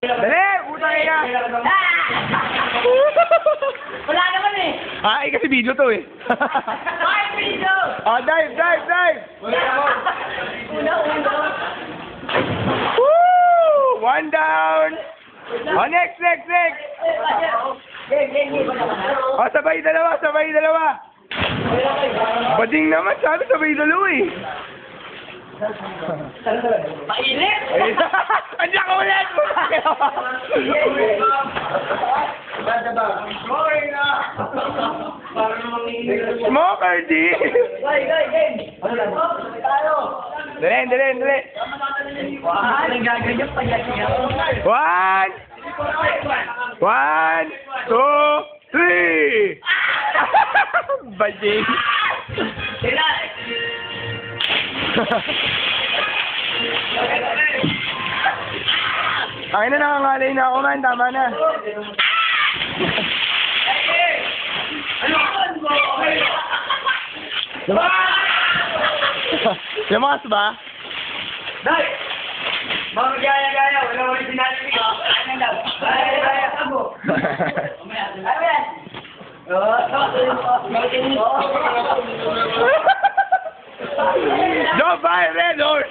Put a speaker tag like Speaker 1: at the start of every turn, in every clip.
Speaker 1: Dali! Putang ina!
Speaker 2: Wala naman eh.
Speaker 1: Ay, kasi video to eh.
Speaker 2: Bakit video?
Speaker 1: Ah, dive, dive, dive!
Speaker 2: Una.
Speaker 1: Woo! One down! Oh, next!
Speaker 2: Game.
Speaker 1: Oh, sabay dalawa! Bading naman, sabi sabay dalawa eh.
Speaker 2: Mainit!
Speaker 1: Andiyan ka ulit! Smoker, D!
Speaker 2: Game! Ano lang? Tayo!
Speaker 1: Dali!
Speaker 2: Anong gaganyan pa yan?
Speaker 1: One, two, three! Bading!
Speaker 2: Sila!
Speaker 1: Ay na, nakangalay na ako man, tama na. Lumakas ba?
Speaker 2: Dai! Mga gaya-gaya, wala mo rin sinabi ko. Ano lang? Gaya-gaya, abo. Ano yan?
Speaker 1: Don't buy red horse!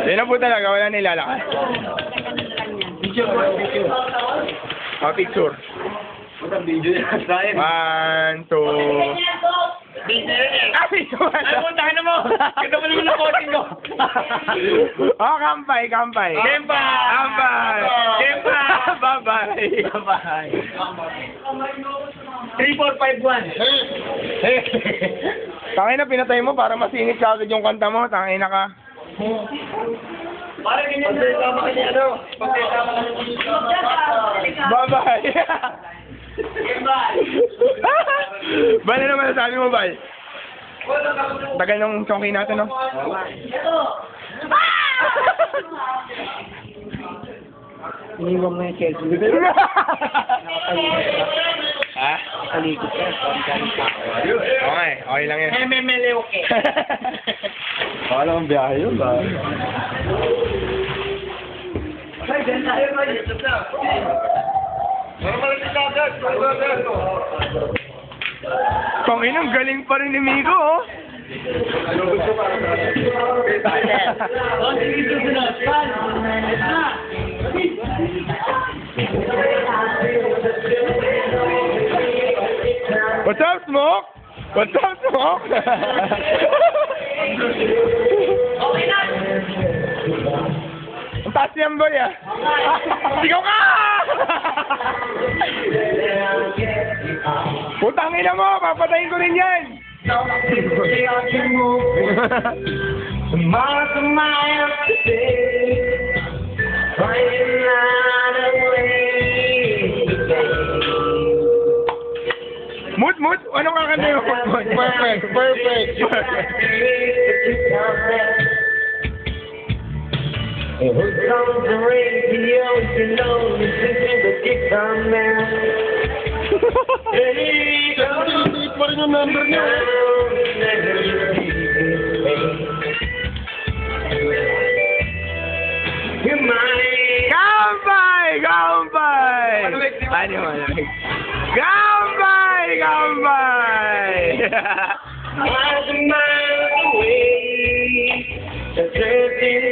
Speaker 1: Yun na po talaga, wala na ilalakad. Oh, picture. One, two... Ay,
Speaker 2: puntahan mo! Kita mo naman ang coaching ko!
Speaker 1: Oh, kampay!
Speaker 2: Kempa!
Speaker 1: Bye-bye!
Speaker 2: 3, 4, 5, 1.
Speaker 1: Tangay na, pinatay mo para masingit ka agad yung kanta mo. Tangay na ka.
Speaker 2: Parang ganyan na. Pagkakama ka niya, ano? Pagkakama ka niya.
Speaker 1: Bye-bye!
Speaker 2: Kempa!
Speaker 1: Bale naman nasabi mo, Bal? Tagal nung chonky natin, no?
Speaker 2: Iniwan mo yung Chelsea.
Speaker 1: Ha?
Speaker 2: Kalikot ka.
Speaker 1: Okay lang yan.
Speaker 2: MML okay.
Speaker 1: Wala kang biyahe yun, ba?
Speaker 2: Ay, dyan tayo ba? YouTube na.
Speaker 1: Kung inang galing pa rin ni Migo, oh. What's up, Smoke?
Speaker 2: Okay na.
Speaker 1: Ang taas niyan, boy, ah. Sigaw ka! Putang ina mo, papatayin ko rin yan! Mut, anong kakanta yung mut? Perfect.
Speaker 3: And who comes the radio, you know, listen to the guitar man. Hey,
Speaker 1: Pa rin yung number niya. Gambay! Ano mo? Gambay!
Speaker 3: Miles and miles away, the drifting